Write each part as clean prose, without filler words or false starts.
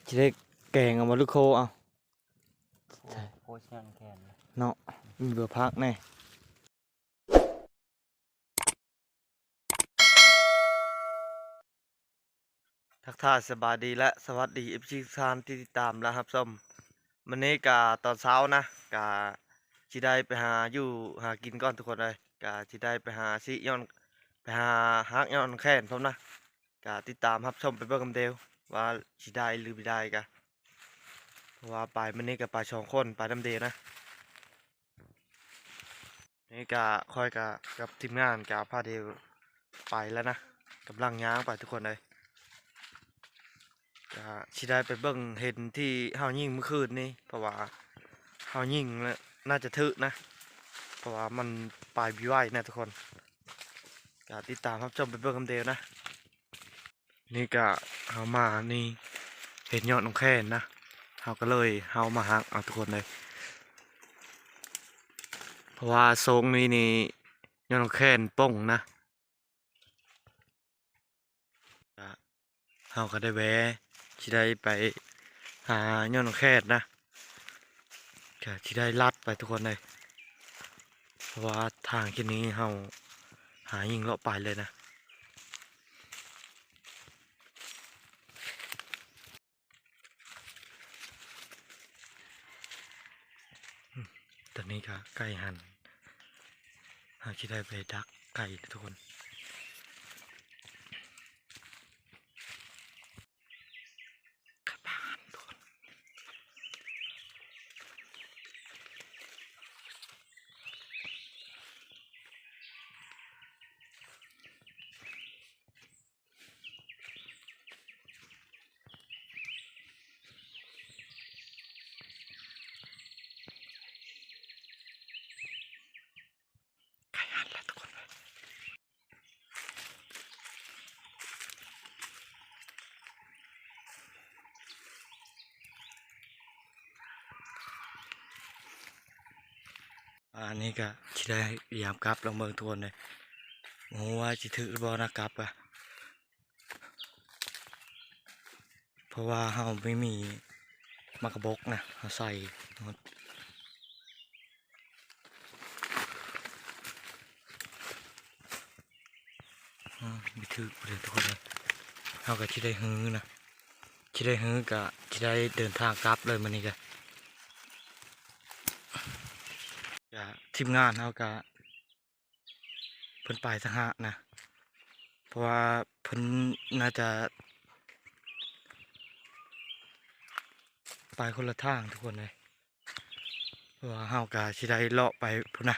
จะได้แกงเอามาลูกโคเอาโคชันแคนเนาะมีเบอร์พักแน่ทักทายสบายดีและสวัสดีFCทุกท่านที่ติดตามและรับชมวันนี้กาตอนเช้านะกาที่ได้ไปหาอยู่หากินก่อนทุกคนเลยกาที่ได้ไปหาซิย้อนไปหาฮักย้อนแค้นพร้อมนะกาติดตามรับชมไปเบิ่งกันเดียวว่าสิได้หรือไม่ได้กะเพราะว่าไปมันนี้กับไป2 คนไปน้ำเดนะนี่กะคอยกับทีมงานกะพาเดียวไปแล้วนะกำลังย้างไปทุกคนเลยกะสิได้ไปเบิ่งเห็นที่เฮายิงเมื่อคืนนี้เพราะว่าเฮายิงแล้วน่าจะถึกนะเพราะว่ามันปลายบิวไว้นะทุกคนกะติดตามรับชมไปเบิ่งกันเดียวนะนี่กะเฮามานี่เห็นยอดน้องแค่นนะเฮาก็เลยเฮามาหักเอาทุกคนเลยเพราะว่าทรงนี่ยอดน้องแค่นป้องนะกะเฮาก็ได้แวะสิได้ไปหายอดน้องแค่นนะกะสิได้ลัดไปทุกคนเลยเพราะว่าทางที่นี้เฮาหายิงเลาะไปเลยนะตอนนี้ก็ไก่หันเฮาสิได้ไปดักไก่ทุกคนกลับบ้านทุกคนไก่หันแล้วทุกคนอันนี้ก็สิได้พยายามกลับลองเบิ่งทุกคนเลยโอ้ว่าสิถือหรือบ่นะกลับอะเพราะว่าเฮาไม่มีมากระบอกนะเฮาใส่หมดไม่ถือเลยทุกคนเลยเฮาก็สิได้ฮื้อนะสิได้ฮื้อก็สิได้เดินทางกลับเลยมื้อนี้ก็ทีมงานเฮาก็เพิ่นไปสังหะนะเพราะว่าเพิ่นน่าจะไปคนละทางทุกคนเลยเพราะว่าเฮาก็สิได้เลาะไปพุ่นนะ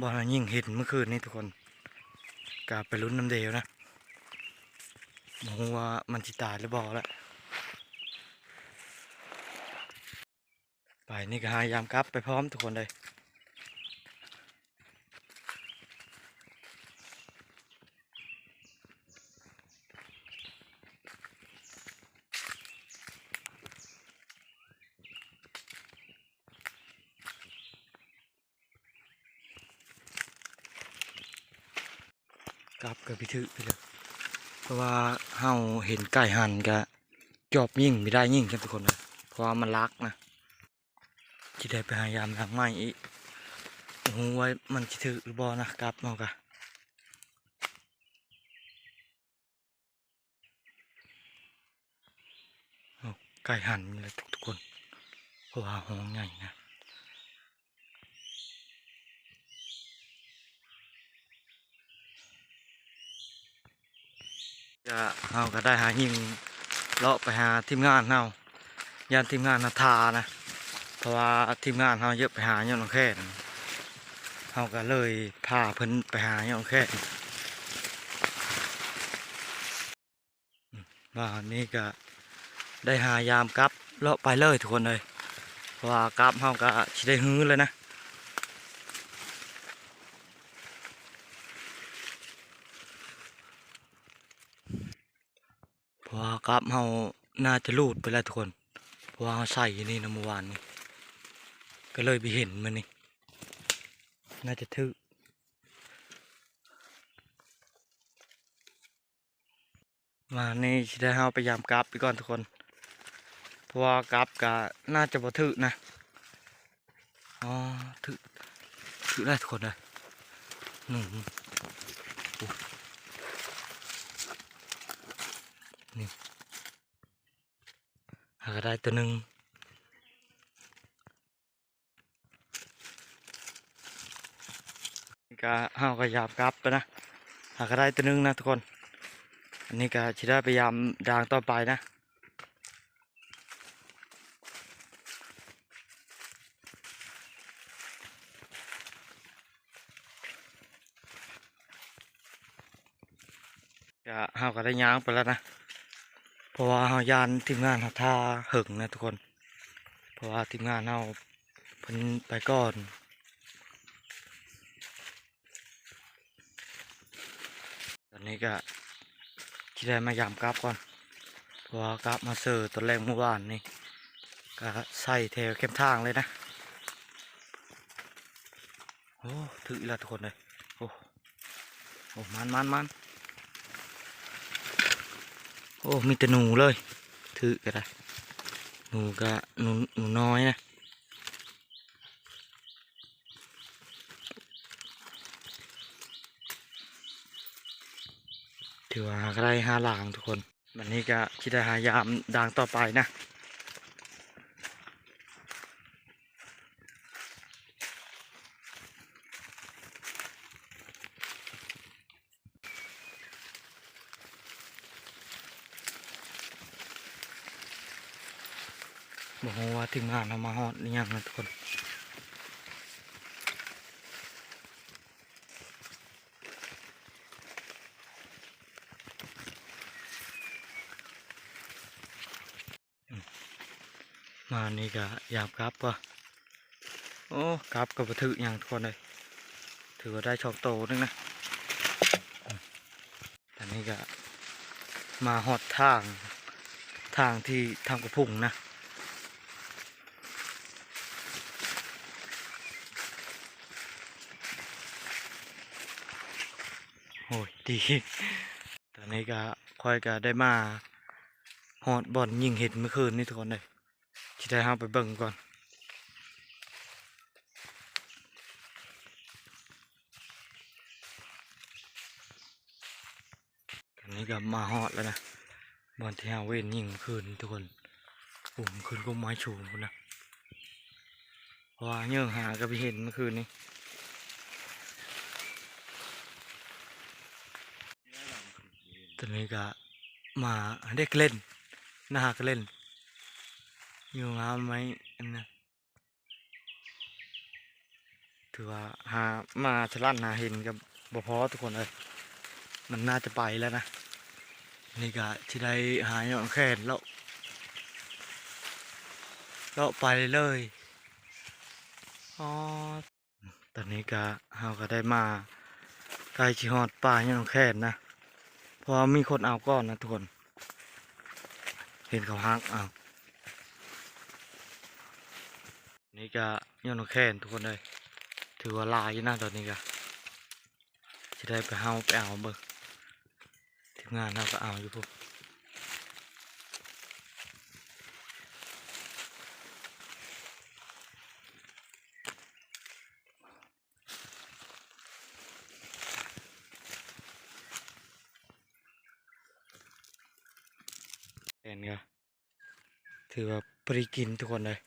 บ่อนยิ่งเห็นเมื่อคืนนี้ทุกคนก็ไปลุ้นน้ำเดียวนะบ่ฮู้ว่ามันสิตายหรือบ่ละไปนี่ก็หายามกลับไปพร้อมทุกคนเลยกลับกับพี่ถือไปเลยเพราะว่าเฮาเห็นไก่หันก็จอบยิ่งไม่ได้ยิ่งกันทุกคนเลยเพราะว่ามันรักนะที่ได้ไปหายามหลังใหม่อีกบ่ฮู้ว่ามันสิถือหรือบ่นะกลับเฮากะเอาไก่หันเลยทุกคนเพราะว่าห้องใหญ่นะจะเฮาก็ได้หายิงเลาะไปหาทีมงานเฮายานทีมงานนาทานะเพราะว่าทีมงานเฮาเยอะไปหาย่องแค่นเฮาก็เลยพาเพิ่นไปหาย่องแค่นว่านี่ก็ได้หายามกลับเลาะไปเลยทุกคนเลยเพราะว่ากลับเฮาก็สิได้ฮื้อเลยนะเพราะว่ากลับเฮาน่าจะลูดไปแล้วทุกคนเพราะว่าเฮาใส่อยู่นี่นะเมื่อวานนี้ก็เลยไปเห็นมันนี่น่าจะทึกมานี่สิได้เฮาพยายามกลับไปก่อนทุกคน ราะว่ากราฟก็น่าจะบ่ถึกนะอ๋อถึกได้ทุกคนเลยหนึ่งโอ้นี่หาก็ได้ตัวหนึ่งนี่ก็เฮาก็ยามกราฟไปนะหาก็ได้ตัวหนึ่งนะทุกคนอันนี้ก็สิได้พยายามด่างต่อไปนะก็เฮาก็ได้ย้างไปแล้วนะเพราะว่าเฮายานทีมงานเฮาท่าหึงนะทุกคนเพราะว่าทีมงานเฮาเพิ่นไปก่อนตอนนี้ก็สิได้มายามกราฟก่อนเพราะว่ากราฟมาเซอร์ตอนแรกเมื่อวานนี่ก็ใส่แถวเข้มทางเลยนะโอ้ถึกอีกแล้วทุกคนเลยโอ้มันโอ้มีแต่หนูเลยถือก็ได้หนูก็หนูน้อยนะถือว่าก็ได้5หลางทุกคนวันนี้ก็คิดได้หายามด่างต่อไปนะบอกว่าทีมงานเอามาฮอดหรือยังนะทุกคนมานี่ก็ยามครับก็โอ้ครับก็บ่ถืออย่างทุกคนเลยถือว่าได้ชอบโตนึงนะอันนี้ก็มาฮอดทางที่ทำกระพุ้งนะโอ้ยดีตอนนี้ก็ค่อยก็ได้มาฮอดบ่อนยิงเห็ดเมื่อคืนนี่ทุกคนเลยที่ได้เฮาไปเบิ่งก่อนตอนนี้ก็มาฮอดแล้วนะบ่อนที่เฮาเว้นยิงเมื่อคืนทุกคนโอ้เมื่อคืนก็ไม้ชูงพุ่นนะเพราะว่าเยื่อหาก็ไปเห็นเมื่อคืนนี้ตอนนี้ก็มาเด็กเล่นนะฮะก็เล่นอยู่งามไหมอันนะถือว่าหามาชะลั่นหาเห็นกับบ่พอทุกคนเลยมันน่าจะไปแล้วนะนี่ก็ที่ได้หาอย่างแค่นแล้วไปเลยอ๋อตอนนี้ก็เฮาก็ได้มาใกล้ชิฮอดป่าอย่างแค่นนะเพราะว่ามีคนเอาก้อนนะทุกคนเห็นเขาฮักเอานี่ก็ย้อนแค่นทุกคนเลยถือว่าลายอยู่นะตอนนี้ก็จะได้ไปเอาเบิ่งทีมงานเราก็เอาอยู่พวกแค่นก็ถือว่าปริกินทุกคนเลย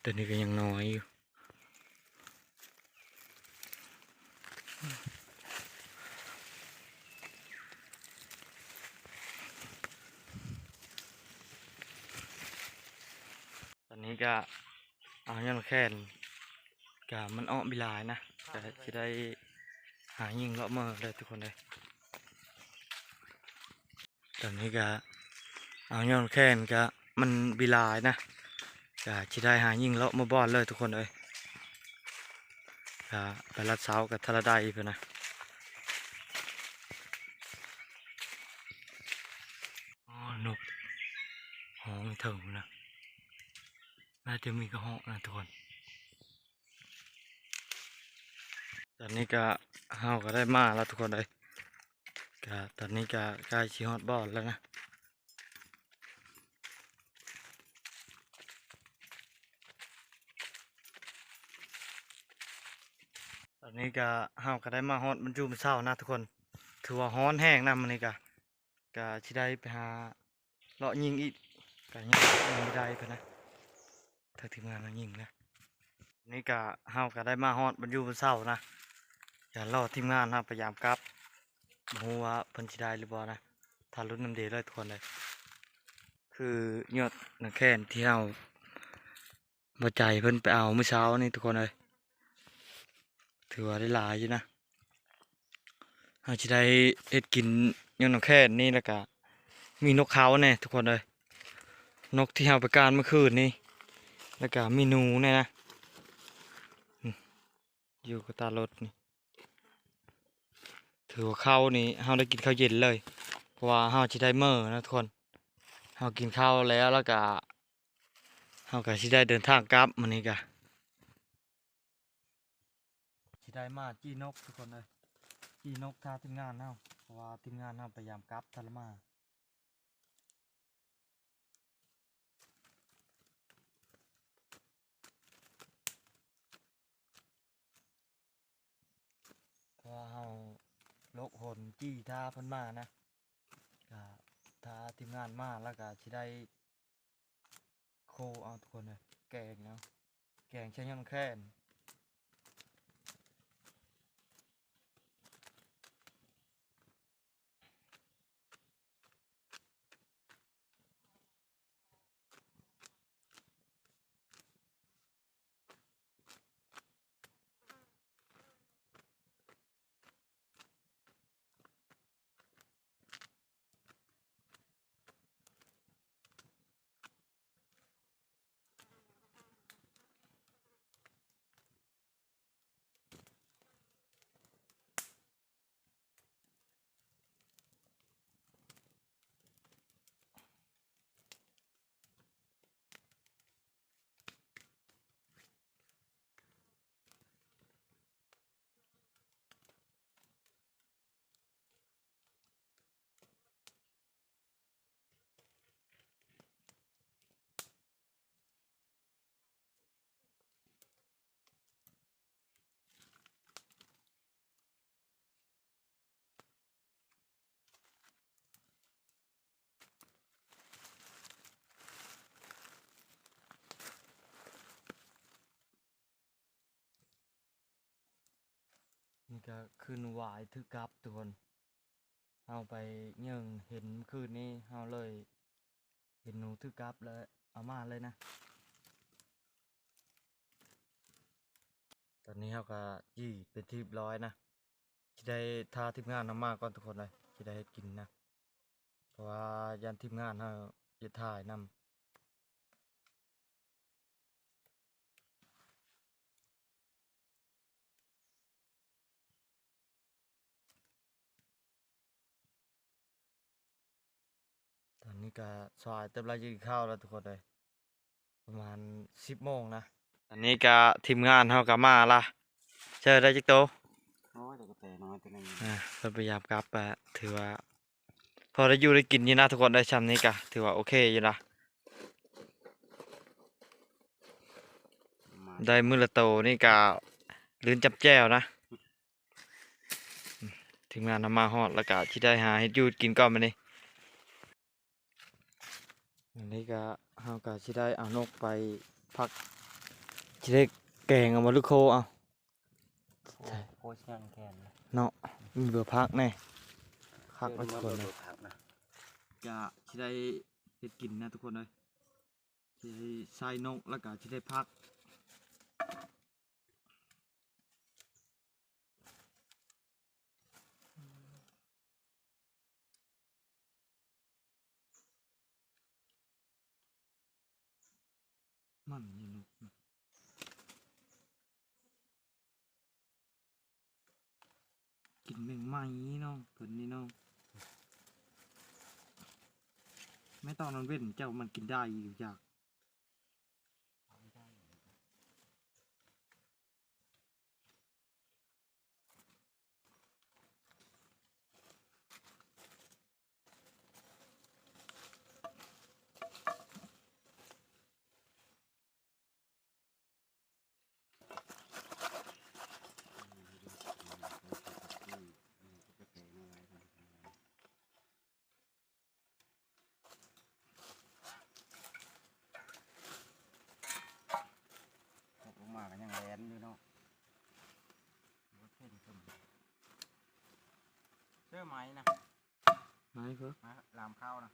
แต่นี่ก็ยังน้อยอยู่ตอนนี้ก็เอาย้อนแค่นก็มันอ้อบิลายนะแต่จะได้หายิงเลาะเมื่อเลยทุกคนเลยตอนนี้ก็เอาย้อนแค่นก็มันบิลายนะก็จะได้หายิงเลาะมาบอดเลยทุกคนเลยก็ไปรัดเสากับทะเลได้เพื่อนนะอ๋อนกหองถึงนะน่าจะมีกระหอกนะทุกคนตอนนี้ก็ เฮาก็ได้มาแล้วทุกคนเลยก็ตอนนี้ก็ใกล้ชิฮอดบอดแล้วนะตอนนี้ก็เฮาก็ได้มาฮอดบรรจุมื้อเช้านะทุกคนถือว่าร้อนแห้งนะมื้อนี้ก็สิได้ไปหาเลาะยิงอีกก็ยังไม่ได้เพิ่นนะถ้าทีมงานมายิงนะนี่ก็เฮาก็ได้มาฮอดบรรจุมื้อเช้านะอย่ารอทีมงานนะพยายามกลับบ่ฮู้ว่าเพิ่นสิได้หรือบ่นะถ้าลุ้นนำเดเลยทุกคนเลยคือยอดนักแข่งที่เฮาบ่ใจเพิ่นไปเอามื้อเช้านี่ทุกคนเลยถือว่าได้หลายอยู่นะเฮาสิได้เฮ็ดกินยอดนักแข่งนี่แล้วก็มีนกเขาแน่ทุกคนเลยนกที่เฮาไปการเมื่อคืนนี่แล้วก็มีหนูเนี่ยนะอืมอยู่กับตารถนี่ถือว่าข้าวนี่เฮาได้กินข้าวเย็นเลยเพราะว่าเฮาสิได้มื้อนะทุกคนเฮากินข้าวแล้วก็เฮาก็สิได้เดินทางกลับมื้อนี้ก็สิได้มาจี้นกทุกคนเลยจี้นกท่าทีมงานเฮาเพราะว่าทีมงานเฮาพยายามกลับทันละมาเพราะว่าเฮาลกหนจี้ท่าเพิ่นมานะก็ท่าทีมงานมาแล้วก็สิได้โคเอาทุกคนเลยแกงเนาะแกงใช้ยังแค่น นี่ก็คืนหวายถือกับทุกคนเอาไปเยิ่งเห็นคืนนี้เอาเลยเห็นหนูถือกับแล้วเอามาเลยนะตอนนี้เขาก็ยี่เป็นที่เรียบร้อยนะจะได้ทาทีมงานนำมาก่อนทุกคนเลยจะได้เฮ็ดกินนะเพราะว่ายันทีมงานเขาจะถ่ายนำตอนนี้ก็สายเต็มแล้วยินข้าวแล้วทุกคนเลยประมาณ10 โมงนะอันนี้ก็ทีมงานเขาก็มาละเจอได้จิกโต โอ้ยแต่ก็แต่น้อยตัวนึง เราพยายามกลับไปถือว่าพอได้อยู่ได้กินอยู่นะทุกคนได้ชำนี้กะถือว่าโอเคอยู่นะมาได้มื้อละโตนี่กะลื่นจับแจ้วนะทีมงานนำมาฮอดแล้วก็ที่ได้หาเฮ็ดอยูดกินก่อนมานี่อันนี้ก็เฮาก็สิได้เอานกไปพักสิได้แกงเอามาลูกโคเอา โอ้โพสยังแคนเลย เนาะมีเบื่อพักแน่พักไว้ทุกคน เล เลย ยครับนะ ก็สิได้เฮ็ดกินนะทุกคนเลยสิได้ใส่นกแล้วก็สิได้พัก มันอยู่นกนะกินแมงไม้น้องเพิ่นนี่น้องไม่ต้องนอนเว้นเจ้ามันกินได้อยู่จาก เรื่องไม้นะ ไหนเพิ่น ไม้ลามข้าวนะ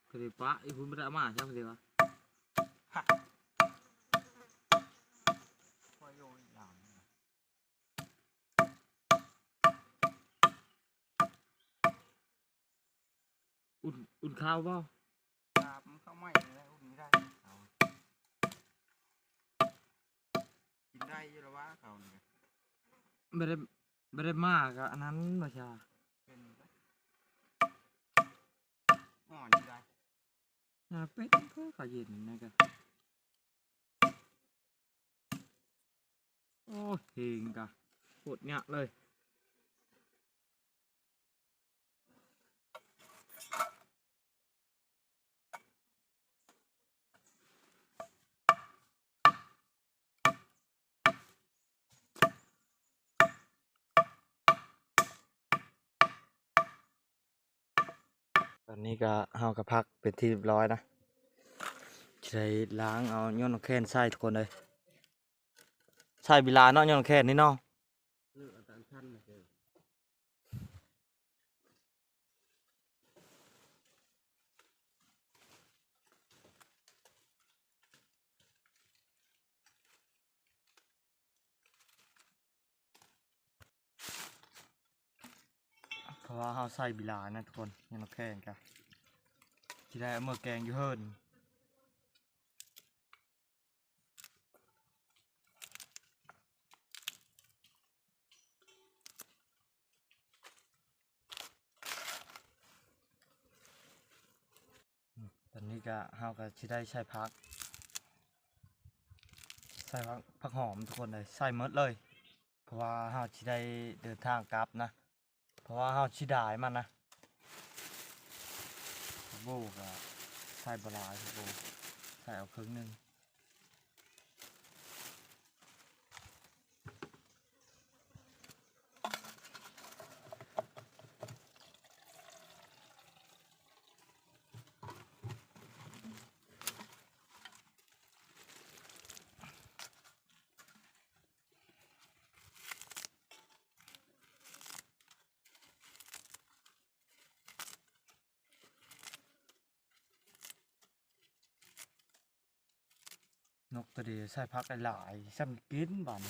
คือดิปะอีพุ่นบ่ได้เอามาจังซี่วะ พ่อโยนลามนะ อุ่นข้าวบ่ ลามข้าวไหม้อะไรอุ่นไม่ได้เขากินได้อยี่หรอวะเขาเนี่ย ไม่ได้มากอะอันนั้นบ่ชา เป็นไปอ่อนอยู่ได้ เป็ดเพิ่นก็เย็นนะกะโอ้เฮงกะโคตรยะเลยตอนนี้ก็เฮาก็พักเป็นที่เรียบร้อยนะจะได้ล้างเอาย้อนแค้นใส่ทุกคนเลยใส่เวลาเนาะย้อนแค้นนี่เนาะ เลือกอาจารย์ท่านนะเจอ เพราะว่าเฮาใส่เวลานะทุกคนย้อนแค้นกะสิได้เอามาแกงอยู่เฮิรนตอนนี้ก็เฮาก็สิได้ใส่ผักผักหอมทุกคนเลยใส่หมดเลย เพราะว่าเฮาสิได้เดินทางกลับนะ เพราะว่าเฮาสิได้มันนะโบก็ใส่บหลายโบใส่เอาครึ่งหนึงนกตัวเดียวใส่ผักหลายๆซ้ำกินบัดน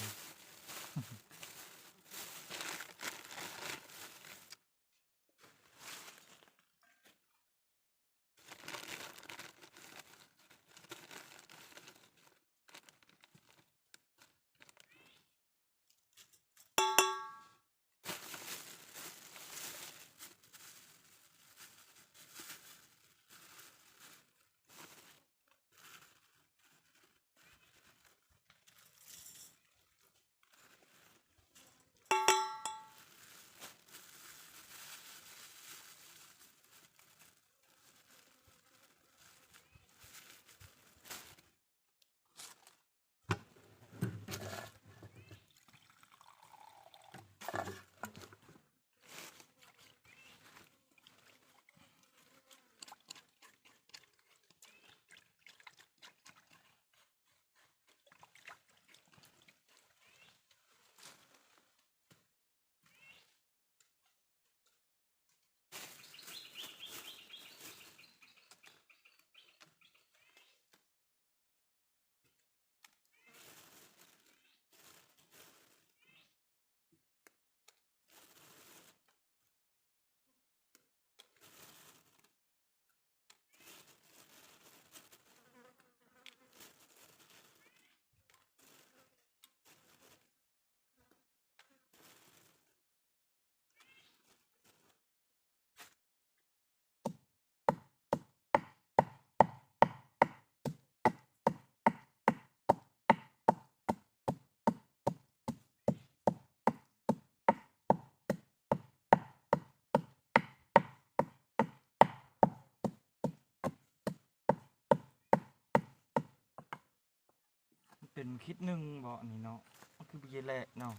เป็นคิดหนึ่งบ่นี่เนาะมันคือเบียร์แหละเนาะ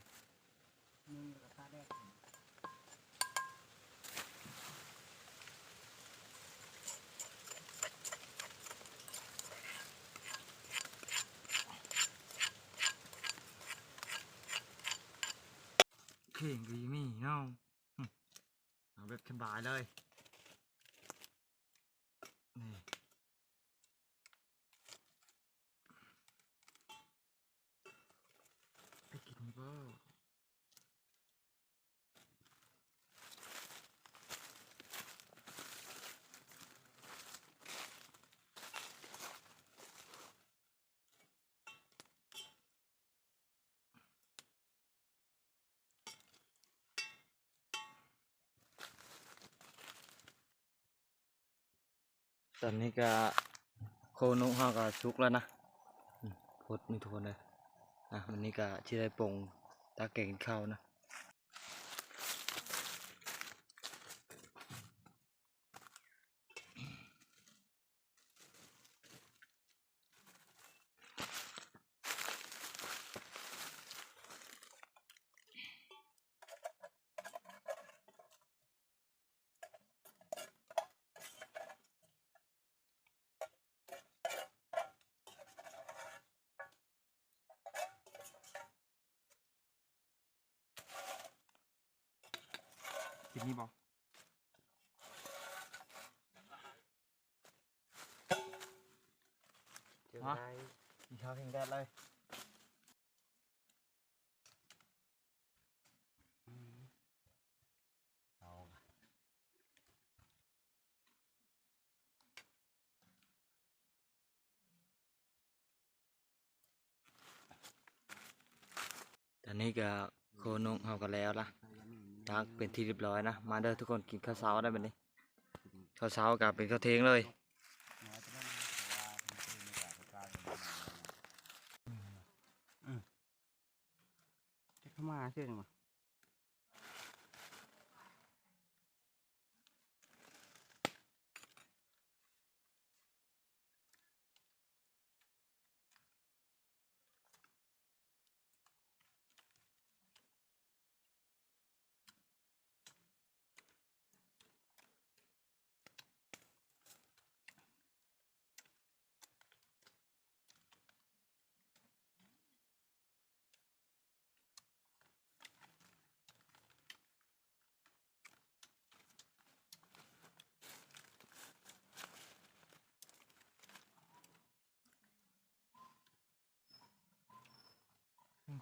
มึงราคาแรก ข่งก็ยังมีเนาะเอาแบบสบายเลยนี่ไปกินบ่ ตอนนี้ก็โคนุห้าก็ชุกแล้วนะพดนี่ทุกคนเลยวันนี้ก็ที่ได้ปรุงตาเก่งข้าวนะกินนี่บอกกินข้าวแข็งแดดเลยตอนนี้ก็โคนุเฮากันแล้วละทักเป็นที่เรียบร้อยนะมาเด้อทุกคนกินข้าวเช้าได้แบบนี้ข้าวเช้ากับเป็นข้าวเที่ยงเลย จะเข้ามาเชื่อจังวะ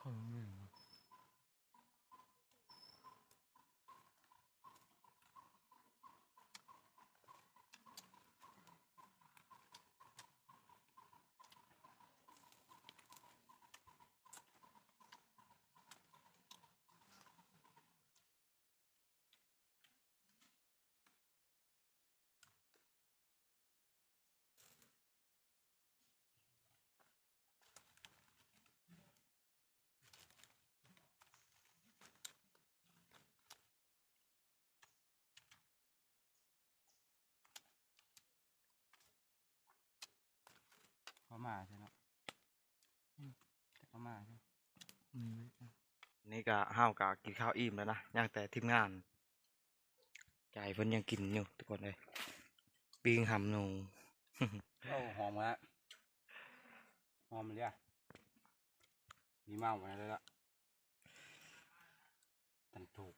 ของหนึ่งเข้ามาใช่เนาะจะเข้ามาใช่ นี่ก็ห้าวกะกินข้าวอิ่มแล้วนะย่างแต่ทีมงานใจเพิ่นยังกินอยู่ทุกคนเลยปิ้งหำหนู โอ้หอมแล้วหอมเลยอ่ะมีเมาไว้เลยละตันถูก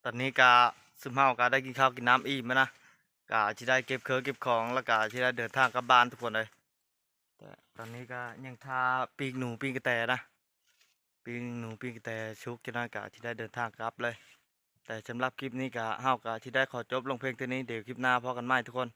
ตอนนี้ก็ซึมเฮาก็ได้กินข้าวกินน้ำอิ่มแล้วนะก็ที่ได้เก็บเครื่องเก็บของแล้วก็ที่ได้เดินทางกลับบ้านทุกคนเลยแต่ตอนนี้ก็ยังทาปีกหนูปีกกระแตนะปีกหนูปีกกระแตชุกจะน่ากะที่ได้เดินทางกลับเลย แต่สำหรับคลิปนี้ก็เฮาก็ที่ได้ขอจบลงเพียงเท่านี้เดี๋ยวคลิปหน้าพอกันใหม่ทุกคน